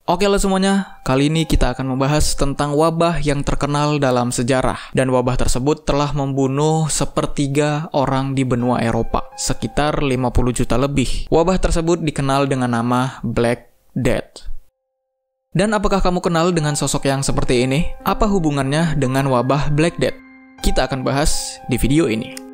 Oke lah semuanya, kali ini kita akan membahas tentang wabah yang terkenal dalam sejarah. Dan wabah tersebut telah membunuh sepertiga orang di benua Eropa, sekitar 50 juta lebih. Wabah tersebut dikenal dengan nama Black Death. Dan apakah kamu kenal dengan sosok yang seperti ini? Apa hubungannya dengan wabah Black Death? Kita akan bahas di video ini.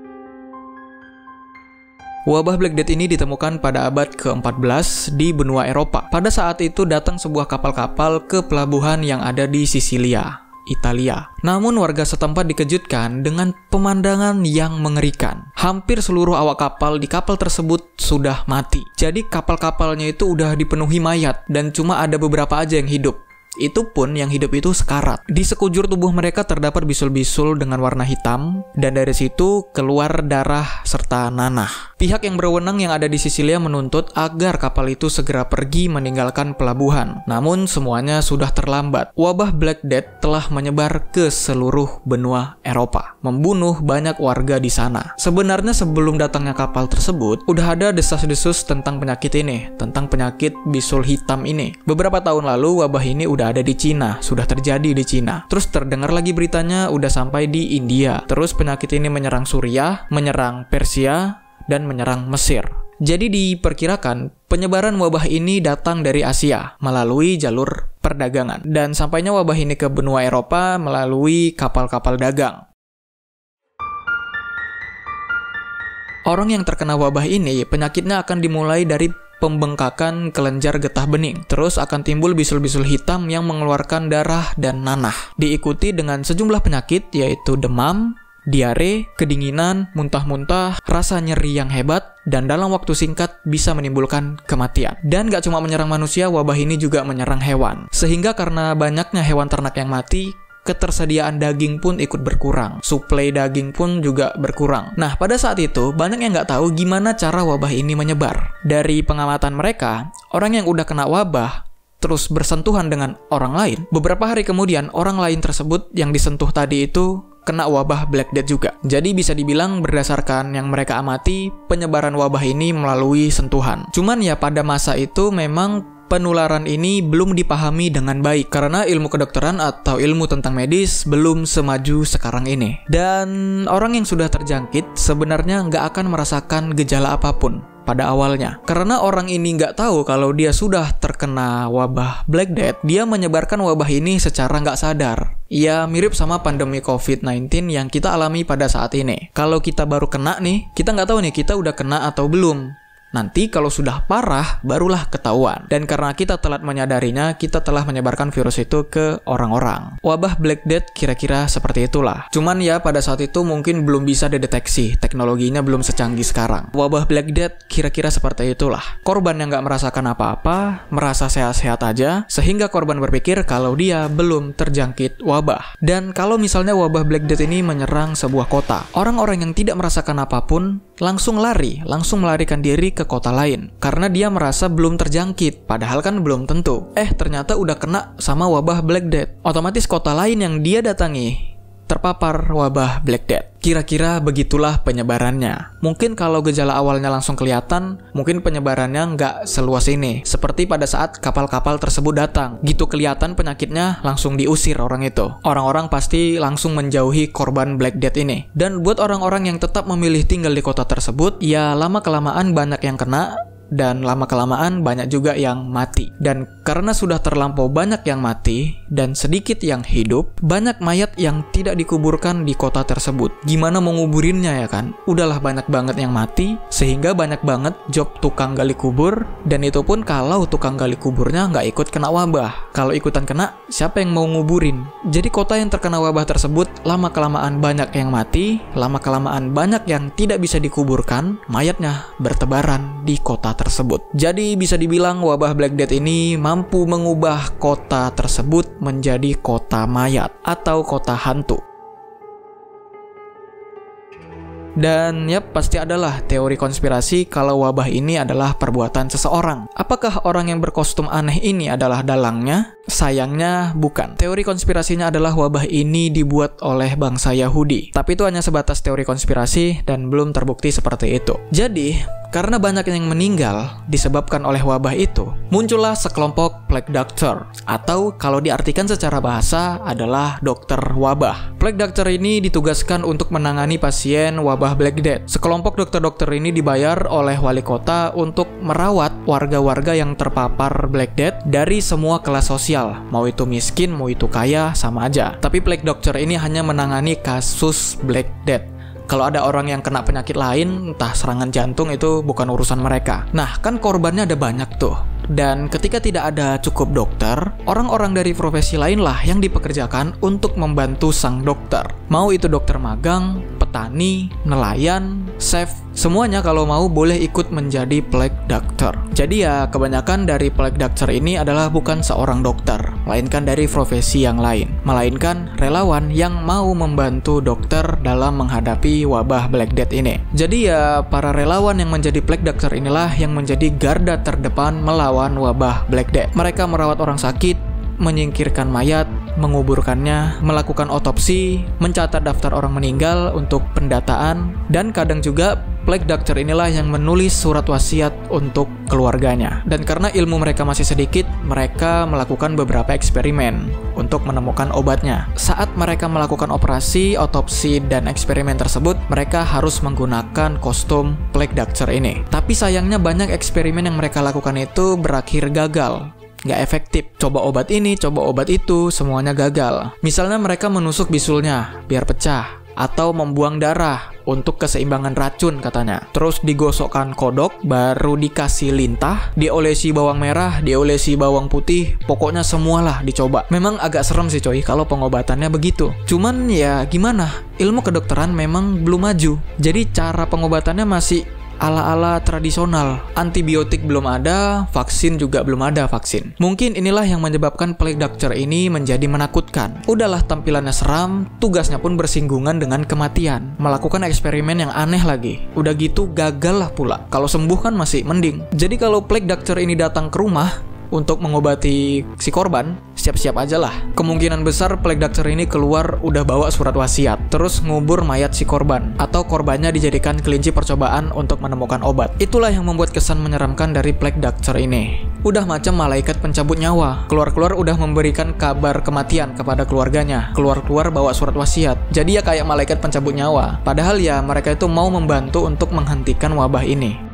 Wabah Black Death ini ditemukan pada abad ke-14 di benua Eropa. Pada saat itu datang sebuah kapal-kapal ke pelabuhan yang ada di Sisilia, Italia. Namun warga setempat dikejutkan dengan pemandangan yang mengerikan. Hampir seluruh awak kapal di kapal tersebut sudah mati. Jadi kapal-kapalnya itu udah dipenuhi mayat dan cuma ada beberapa aja yang hidup. Itu pun yang hidup itu sekarat. Di sekujur tubuh mereka terdapat bisul-bisul dengan warna hitam, dan dari situ keluar darah serta nanah. Pihak yang berwenang yang ada di Sisilia menuntut agar kapal itu segera pergi meninggalkan pelabuhan. Namun semuanya sudah terlambat. Wabah Black Death telah menyebar ke seluruh benua Eropa, membunuh banyak warga di sana. Sebenarnya sebelum datangnya kapal tersebut, udah ada desas-desus tentang penyakit ini, tentang penyakit bisul hitam ini. Beberapa tahun lalu wabah ini udah ada di Cina, sudah terjadi di Cina. Terus terdengar lagi beritanya udah sampai di India. Terus penyakit ini menyerang Suriah, menyerang Persia, dan menyerang Mesir. Jadi diperkirakan penyebaran wabah ini datang dari Asia melalui jalur perdagangan. Dan sampainya wabah ini ke benua Eropa melalui kapal-kapal dagang. Orang yang terkena wabah ini, penyakitnya akan dimulai dari pembengkakan kelenjar getah bening. Terus akan timbul bisul-bisul hitam yang mengeluarkan darah dan nanah. Diikuti dengan sejumlah penyakit yaitu demam, diare, kedinginan, muntah-muntah, rasa nyeri yang hebat, dan dalam waktu singkat bisa menimbulkan kematian. Dan gak cuma menyerang manusia, wabah ini juga menyerang hewan. Sehingga karena banyaknya hewan ternak yang mati, ketersediaan daging pun ikut berkurang. Suplai daging pun juga berkurang. Nah, pada saat itu, banyak yang nggak tahu gimana cara wabah ini menyebar. Dari pengamatan mereka, orang yang udah kena wabah, terus bersentuhan dengan orang lain, beberapa hari kemudian, orang lain tersebut yang disentuh tadi itu kena wabah Black Death juga. Jadi bisa dibilang berdasarkan yang mereka amati, penyebaran wabah ini melalui sentuhan. Cuman ya pada masa itu memang penularan ini belum dipahami dengan baik karena ilmu kedokteran atau ilmu tentang medis belum semaju sekarang ini. Dan orang yang sudah terjangkit sebenarnya nggak akan merasakan gejala apapun pada awalnya. Karena orang ini nggak tahu kalau dia sudah terkena wabah Black Death, dia menyebarkan wabah ini secara nggak sadar. Ya mirip sama pandemi COVID-19 yang kita alami pada saat ini. Kalau kita baru kena nih, kita nggak tahu nih kita udah kena atau belum. Nanti kalau sudah parah, barulah ketahuan. Dan karena kita telat menyadarinya, kita telah menyebarkan virus itu ke orang-orang. Wabah Black Death kira-kira seperti itulah. Cuman ya pada saat itu mungkin belum bisa dideteksi. Teknologinya belum secanggih sekarang. Wabah Black Death kira-kira seperti itulah. Korban yang nggak merasakan apa-apa, merasa sehat-sehat aja, sehingga korban berpikir kalau dia belum terjangkit wabah. Dan kalau misalnya wabah Black Death ini menyerang sebuah kota, orang-orang yang tidak merasakan apapun langsung melarikan diri ke kota lain karena dia merasa belum terjangkit, padahal kan belum tentu. Ternyata udah kena sama wabah Black Death. Otomatis kota lain yang dia datangi terpapar wabah Black Death. Kira-kira begitulah penyebarannya. Mungkin kalau gejala awalnya langsung kelihatan, mungkin penyebarannya nggak seluas ini. Seperti pada saat kapal-kapal tersebut datang. Gitu kelihatan penyakitnya, langsung diusir orang itu. Orang-orang pasti langsung menjauhi korban Black Death ini. Dan buat orang-orang yang tetap memilih tinggal di kota tersebut, ya lama-kelamaan banyak yang kena, dan lama-kelamaan banyak juga yang mati. Dan karena sudah terlampau banyak yang mati dan sedikit yang hidup, banyak mayat yang tidak dikuburkan di kota tersebut. Gimana mau nguburinnya ya kan? Udahlah banyak banget yang mati, sehingga banyak banget job tukang gali kubur, dan itu pun kalau tukang gali kuburnya nggak ikut kena wabah. Kalau ikutan kena, siapa yang mau nguburin? Jadi kota yang terkena wabah tersebut, lama-kelamaan banyak yang mati, lama-kelamaan banyak yang tidak bisa dikuburkan, mayatnya bertebaran di kota tersebut. Jadi bisa dibilang wabah Black Death ini mampu mengubah kota tersebut menjadi kota mayat atau kota hantu. Dan ya pasti adalah teori konspirasi kalau wabah ini adalah perbuatan seseorang. Apakah orang yang berkostum aneh ini adalah dalangnya? Sayangnya bukan. Teori konspirasinya adalah wabah ini dibuat oleh bangsa Yahudi. Tapi itu hanya sebatas teori konspirasi dan belum terbukti seperti itu. Jadi, karena banyak yang meninggal disebabkan oleh wabah itu, muncullah sekelompok plague doctor, atau kalau diartikan secara bahasa adalah dokter wabah. Plague doctor ini ditugaskan untuk menangani pasien wabah Black Death. Sekelompok dokter-dokter ini dibayar oleh wali kota untuk merawat warga-warga yang terpapar Black Death dari semua kelas sosial, mau itu miskin, mau itu kaya, sama aja. Tapi plague doctor ini hanya menangani kasus Black Death. Kalau ada orang yang kena penyakit lain, entah serangan jantung, itu bukan urusan mereka. Nah, kan korbannya ada banyak tuh. Dan ketika tidak ada cukup dokter, orang-orang dari profesi lain lah yang dipekerjakan untuk membantu sang dokter. Mau itu dokter magang, petani, nelayan, chef, semuanya kalau mau boleh ikut menjadi plague doctor. Jadi ya kebanyakan dari plague doctor ini adalah bukan seorang dokter, melainkan dari profesi yang lain. Melainkan relawan yang mau membantu dokter dalam menghadapi wabah Black Death ini. Jadi ya para relawan yang menjadi plague doctor inilah yang menjadi garda terdepan melawan wabah Black Death. Mereka merawat orang sakit, menyingkirkan mayat, menguburkannya, melakukan otopsi, mencatat daftar orang meninggal untuk pendataan, dan kadang juga plague doctor inilah yang menulis surat wasiat untuk keluarganya. Dan karena ilmu mereka masih sedikit, mereka melakukan beberapa eksperimen untuk menemukan obatnya. Saat mereka melakukan operasi, otopsi, dan eksperimen tersebut, mereka harus menggunakan kostum plague doctor ini. Tapi sayangnya banyak eksperimen yang mereka lakukan itu berakhir gagal. Nggak efektif. Coba obat ini, coba obat itu, semuanya gagal. Misalnya mereka menusuk bisulnya biar pecah, atau membuang darah untuk keseimbangan racun katanya. Terus digosokkan kodok, baru dikasih lintah, diolesi bawang merah, diolesi bawang putih, pokoknya semualah dicoba. Memang agak serem sih coy kalau pengobatannya begitu. Cuman ya gimana, ilmu kedokteran memang belum maju. Jadi cara pengobatannya masih ala-ala tradisional. Antibiotik belum ada, vaksin juga belum ada vaksin. Mungkin inilah yang menyebabkan plague doctor ini menjadi menakutkan. Udahlah tampilannya seram, tugasnya pun bersinggungan dengan kematian. Melakukan eksperimen yang aneh lagi. Udah gitu gagal lah pula. Kalau sembuh kan masih mending. Jadi kalau plague doctor ini datang ke rumah untuk mengobati si korban, siap-siap aja lah. Kemungkinan besar plague doctor ini keluar udah bawa surat wasiat, terus ngubur mayat si korban, atau korbannya dijadikan kelinci percobaan untuk menemukan obat. Itulah yang membuat kesan menyeramkan dari plague doctor ini. Udah macam malaikat pencabut nyawa, keluar-keluar udah memberikan kabar kematian kepada keluarganya, keluar-keluar bawa surat wasiat. Jadi ya kayak malaikat pencabut nyawa. Padahal ya mereka itu mau membantu untuk menghentikan wabah ini.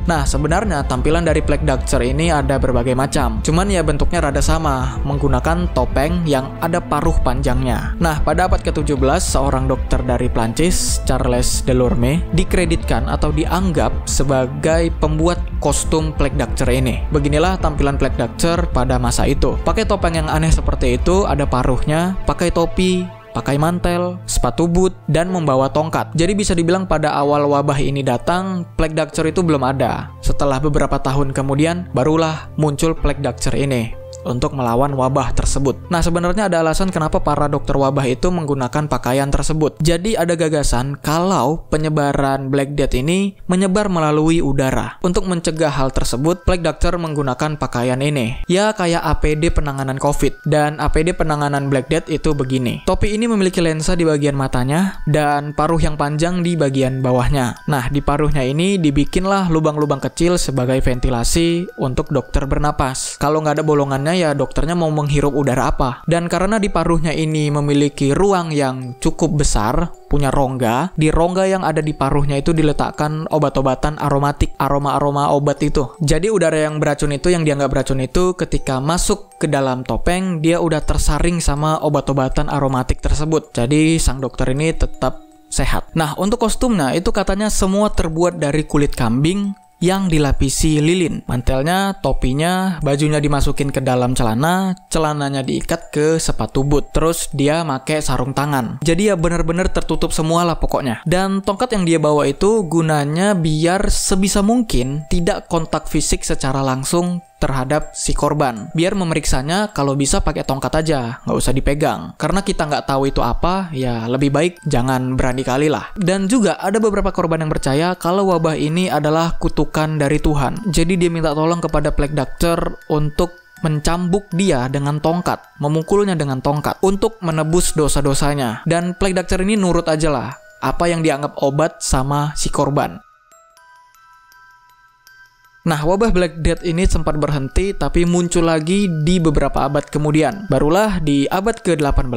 Nah, sebenarnya tampilan dari plague doctor ini ada berbagai macam. Cuman ya bentuknya rada sama, menggunakan topeng yang ada paruh panjangnya. Nah, pada abad ke-17, seorang dokter dari Prancis, Charles Delorme, dikreditkan atau dianggap sebagai pembuat kostum plague doctor ini. Beginilah tampilan plague doctor pada masa itu. Pakai topeng yang aneh seperti itu, ada paruhnya, pakai topi, pakai mantel, sepatu boot, dan membawa tongkat. Jadi bisa dibilang pada awal wabah ini datang, plague doctor itu belum ada. Setelah beberapa tahun kemudian, barulah muncul plague doctor ini untuk melawan wabah tersebut. Nah, sebenarnya ada alasan kenapa para dokter wabah itu menggunakan pakaian tersebut. Jadi ada gagasan kalau penyebaran Black Death ini menyebar melalui udara. Untuk mencegah hal tersebut, plague doctor menggunakan pakaian ini. Ya kayak APD penanganan COVID. Dan APD penanganan Black Death itu begini. Topi ini memiliki lensa di bagian matanya dan paruh yang panjang di bagian bawahnya. Nah, di paruhnya ini dibikinlah lubang-lubang kecil sebagai ventilasi untuk dokter bernapas. Kalau nggak ada bolongannya, ya dokternya mau menghirup udara apa. Dan karena di paruhnya ini memiliki ruang yang cukup besar, punya rongga, di rongga yang ada di paruhnya itu diletakkan obat-obatan aromatik, aroma-aroma obat itu. Jadi udara yang beracun itu, yang dianggap beracun itu, ketika masuk ke dalam topeng, dia udah tersaring sama obat-obatan aromatik tersebut. Jadi sang dokter ini tetap sehat. Nah, untuk kostumnya itu katanya semua terbuat dari kulit kambing yang dilapisi lilin. Mantelnya, topinya, bajunya dimasukin ke dalam celana, celananya diikat ke sepatu boot. Terus dia pakai sarung tangan. Jadi ya bener-bener tertutup semua lah pokoknya. Dan tongkat yang dia bawa itu gunanya biar sebisa mungkin tidak kontak fisik secara langsung terhadap si korban. Biar memeriksanya kalau bisa pakai tongkat aja, nggak usah dipegang. Karena kita nggak tahu itu apa, ya lebih baik jangan berani kali lah. Dan juga ada beberapa korban yang percaya kalau wabah ini adalah kutukan dari Tuhan. Jadi dia minta tolong kepada plague doctor untuk mencambuk dia dengan tongkat, memukulnya dengan tongkat untuk menebus dosa-dosanya. Dan plague doctor ini nurut aja lah apa yang dianggap obat sama si korban. Nah, wabah Black Death ini sempat berhenti tapi muncul lagi di beberapa abad kemudian. Barulah di abad ke-18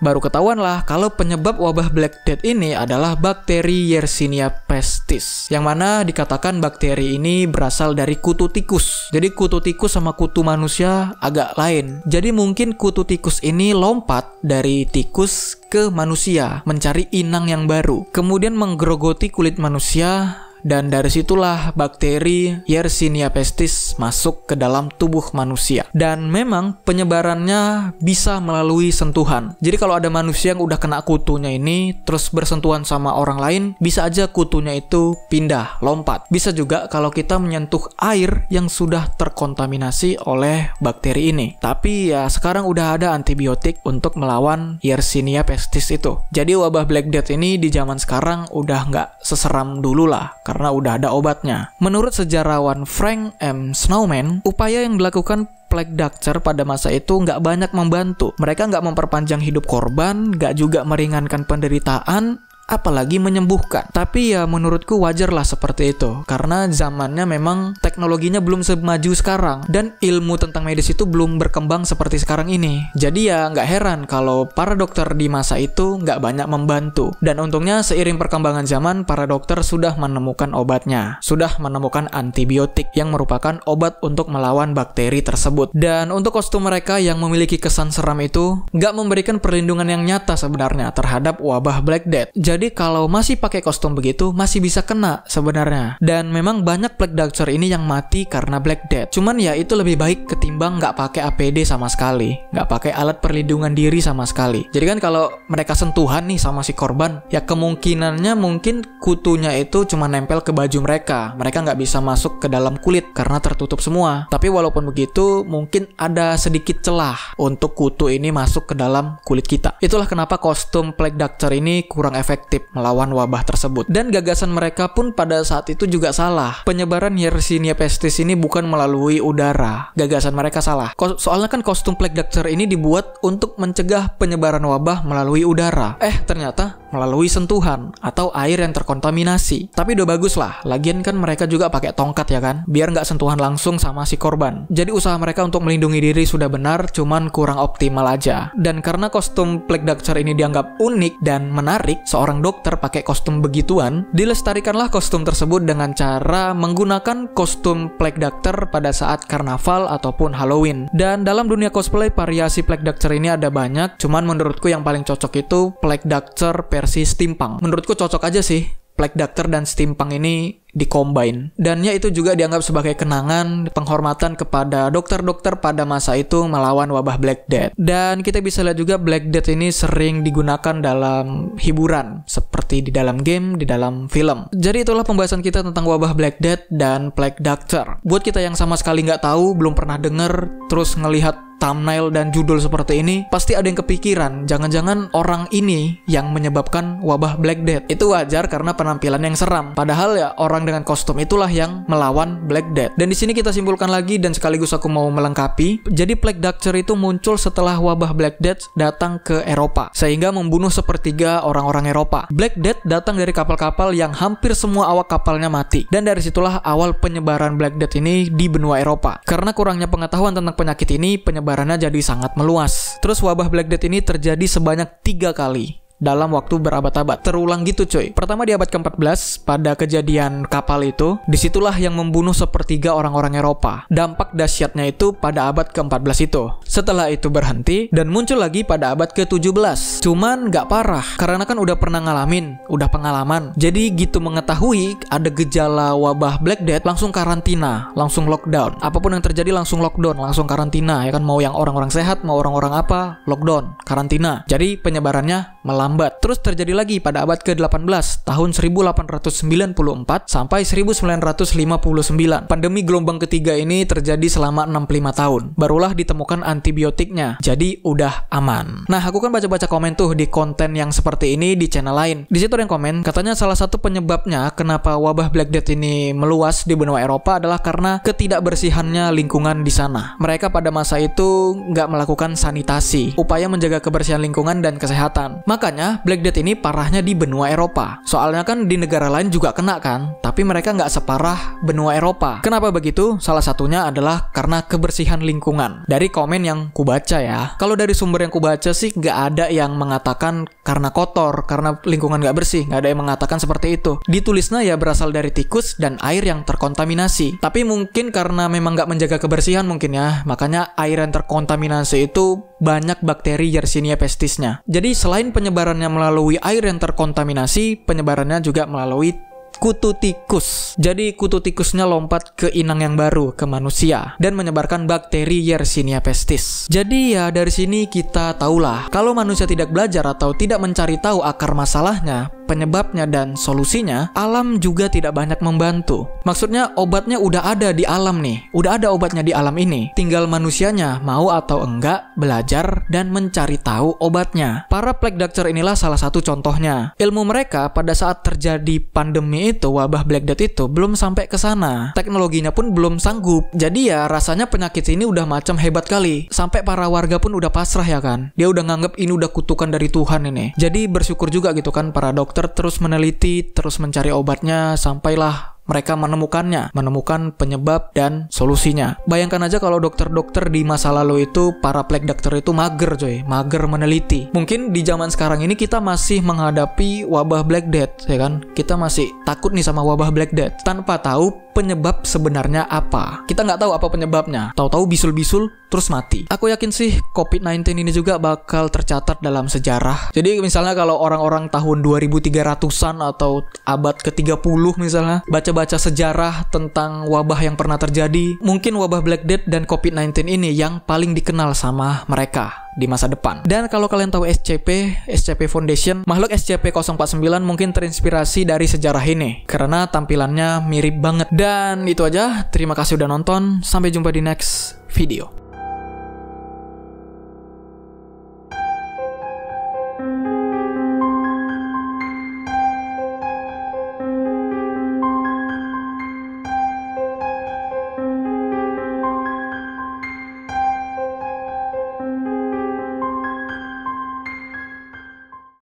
baru ketahuanlah kalau penyebab wabah Black Death ini adalah bakteri Yersinia pestis, yang mana dikatakan bakteri ini berasal dari kutu tikus. Jadi kutu tikus sama kutu manusia agak lain. Jadi mungkin kutu tikus ini lompat dari tikus ke manusia mencari inang yang baru, kemudian menggerogoti kulit manusia. Dan dari situlah bakteri Yersinia pestis masuk ke dalam tubuh manusia. Dan memang penyebarannya bisa melalui sentuhan. Jadi kalau ada manusia yang udah kena kutunya ini, terus bersentuhan sama orang lain, bisa aja kutunya itu pindah, lompat. Bisa juga kalau kita menyentuh air yang sudah terkontaminasi oleh bakteri ini. Tapi ya sekarang udah ada antibiotik untuk melawan Yersinia pestis itu. Jadi wabah Black Death ini di zaman sekarang udah nggak seseram dulu lah, karena udah ada obatnya. Menurut sejarawan Frank M. Snowman, upaya yang dilakukan plague doctor pada masa itu nggak banyak membantu. Mereka nggak memperpanjang hidup korban, nggak juga meringankan penderitaan, apalagi menyembuhkan. Tapi ya menurutku wajar lah seperti itu, karena zamannya memang teknologinya belum semaju sekarang dan ilmu tentang medis itu belum berkembang seperti sekarang ini. Jadi ya nggak heran kalau para dokter di masa itu nggak banyak membantu. Dan untungnya seiring perkembangan zaman, para dokter sudah menemukan obatnya, sudah menemukan antibiotik yang merupakan obat untuk melawan bakteri tersebut. Dan untuk kostum mereka yang memiliki kesan seram itu nggak memberikan perlindungan yang nyata sebenarnya terhadap wabah Black Death. Jadi kalau masih pakai kostum begitu, masih bisa kena sebenarnya. Dan memang banyak plague doctor ini yang mati karena Black Death. Cuman ya itu lebih baik ketimbang nggak pakai APD sama sekali, nggak pakai alat perlindungan diri sama sekali. Jadi kan kalau mereka sentuhan nih sama si korban, ya kemungkinannya mungkin kutunya itu cuma nempel ke baju mereka. Mereka nggak bisa masuk ke dalam kulit karena tertutup semua. Tapi walaupun begitu, mungkin ada sedikit celah untuk kutu ini masuk ke dalam kulit kita. Itulah kenapa kostum plague doctor ini kurang efektif melawan wabah tersebut. Dan gagasan mereka pun pada saat itu juga salah. Penyebaran Yersinia pestis ini bukan melalui udara. Gagasan mereka salah. Soalnya kan kostum plague doctor ini dibuat untuk mencegah penyebaran wabah melalui udara. Ternyata melalui sentuhan atau air yang terkontaminasi. Tapi udah bagus lah. Lagian kan mereka juga pakai tongkat ya kan, biar nggak sentuhan langsung sama si korban. Jadi usaha mereka untuk melindungi diri sudah benar, cuman kurang optimal aja. Dan karena kostum plague doctor ini dianggap unik dan menarik, seorang dokter pakai kostum begituan, dilestarikanlah kostum tersebut dengan cara menggunakan kostum plague doctor pada saat karnaval ataupun Halloween. Dan dalam dunia cosplay, variasi plague doctor ini ada banyak, cuman menurutku yang paling cocok itu plague doctor versi steampunk. Menurutku cocok aja sih plague doctor dan steampunk ini dikombin. Dan ya itu juga dianggap sebagai kenangan penghormatan kepada dokter-dokter pada masa itu melawan wabah Black Death. Dan kita bisa lihat juga Black Death ini sering digunakan dalam hiburan seperti di dalam game, di dalam film. Jadi itulah pembahasan kita tentang wabah Black Death dan plague doctor. Buat kita yang sama sekali nggak tahu, belum pernah denger, terus ngelihat thumbnail dan judul seperti ini, pasti ada yang kepikiran, jangan-jangan orang ini yang menyebabkan wabah Black Death. Itu wajar karena penampilan yang seram. Padahal ya orang dengan kostum itulah yang melawan Black Death. Dan di sini kita simpulkan lagi dan sekaligus aku mau melengkapi. Jadi plague doctor itu muncul setelah wabah Black Death datang ke Eropa, sehingga membunuh sepertiga orang-orang Eropa. Black Death datang dari kapal-kapal yang hampir semua awak kapalnya mati. Dan dari situlah awal penyebaran Black Death ini di benua Eropa. Karena kurangnya pengetahuan tentang penyakit ini, penyebarannya jadi sangat meluas. Terus wabah Black Death ini terjadi sebanyak 3 kali dalam waktu berabad-abad. Terulang gitu cuy. Pertama di abad ke-14 pada kejadian kapal itu, disitulah yang membunuh sepertiga orang-orang Eropa. Dampak dahsyatnya itu pada abad ke-14 itu. Setelah itu berhenti dan muncul lagi pada abad ke-17. Cuman gak parah karena kan udah pernah ngalamin, udah pengalaman. Jadi gitu mengetahui ada gejala wabah Black Death, langsung karantina, langsung lockdown. Apapun yang terjadi langsung lockdown, langsung karantina ya kan, mau yang orang-orang sehat, mau orang-orang apa, lockdown, karantina. Jadi penyebarannya melambat. melambat. Terus terjadi lagi pada abad ke-18, tahun 1894 sampai 1959. Pandemi gelombang ketiga ini terjadi selama 65 tahun. Barulah ditemukan antibiotiknya. Jadi udah aman. Nah, aku kan baca-baca komen tuh di konten yang seperti ini di channel lain. Di situ ada yang komen, katanya salah satu penyebabnya kenapa wabah Black Death ini meluas di benua Eropa adalah karena ketidakbersihannya lingkungan di sana. Mereka pada masa itu nggak melakukan sanitasi, upaya menjaga kebersihan lingkungan dan kesehatan. Makanya Black Death ini parahnya di benua Eropa. Soalnya kan di negara lain juga kena kan, tapi mereka nggak separah benua Eropa. Kenapa begitu? Salah satunya adalah karena kebersihan lingkungan. Dari komen yang kubaca ya. Kalau dari sumber yang kubaca sih nggak ada yang mengatakan karena kotor, karena lingkungan nggak bersih. Nggak ada yang mengatakan seperti itu. Ditulisnya ya berasal dari tikus dan air yang terkontaminasi. Tapi mungkin karena memang nggak menjaga kebersihan mungkin ya, makanya air yang terkontaminasi itu banyak bakteri Yersinia pestisnya. Jadi selain penyebarannya melalui air yang terkontaminasi, penyebarannya juga melalui kutu tikus. Jadi kutu tikusnya lompat ke inang yang baru, ke manusia, dan menyebarkan bakteri Yersinia pestis. Jadi ya dari sini kita tahulah, kalau manusia tidak belajar atau tidak mencari tahu akar masalahnya, penyebabnya dan solusinya, alam juga tidak banyak membantu. Maksudnya obatnya udah ada di alam nih, udah ada obatnya di alam ini. Tinggal manusianya mau atau enggak belajar dan mencari tahu obatnya. Para plague doctor inilah salah satu contohnya. Ilmu mereka pada saat terjadi pandemi itu, wabah Black Death itu belum sampai ke sana. Teknologinya pun belum sanggup. Jadi ya rasanya penyakit ini udah macam hebat kali. Sampai para warga pun udah pasrah ya kan. Dia udah nganggep ini udah kutukan dari Tuhan ini. Jadi bersyukur juga gitu kan para dokter terus meneliti, terus mencari obatnya sampailah mereka menemukan penyebab dan solusinya. Bayangkan aja kalau dokter-dokter di masa lalu itu, para plague doctor itu mager coy, mager meneliti. Mungkin di zaman sekarang ini kita masih menghadapi wabah Black Death, ya kan? Kita masih takut nih sama wabah Black Death, tanpa tahu penyebab sebenarnya apa. Kita nggak tahu apa penyebabnya, tahu-tahu bisul-bisul terus mati. Aku yakin sih COVID-19 ini juga bakal tercatat dalam sejarah. Jadi misalnya kalau orang-orang tahun 2300-an atau abad ke-30 misalnya baca-baca sejarah tentang wabah yang pernah terjadi, mungkin wabah Black Death dan COVID-19 ini yang paling dikenal sama mereka di masa depan. Dan kalau kalian tahu SCP Foundation, makhluk SCP-049 mungkin terinspirasi dari sejarah ini karena tampilannya mirip banget. Dan itu aja, terima kasih udah nonton, sampai jumpa di next video.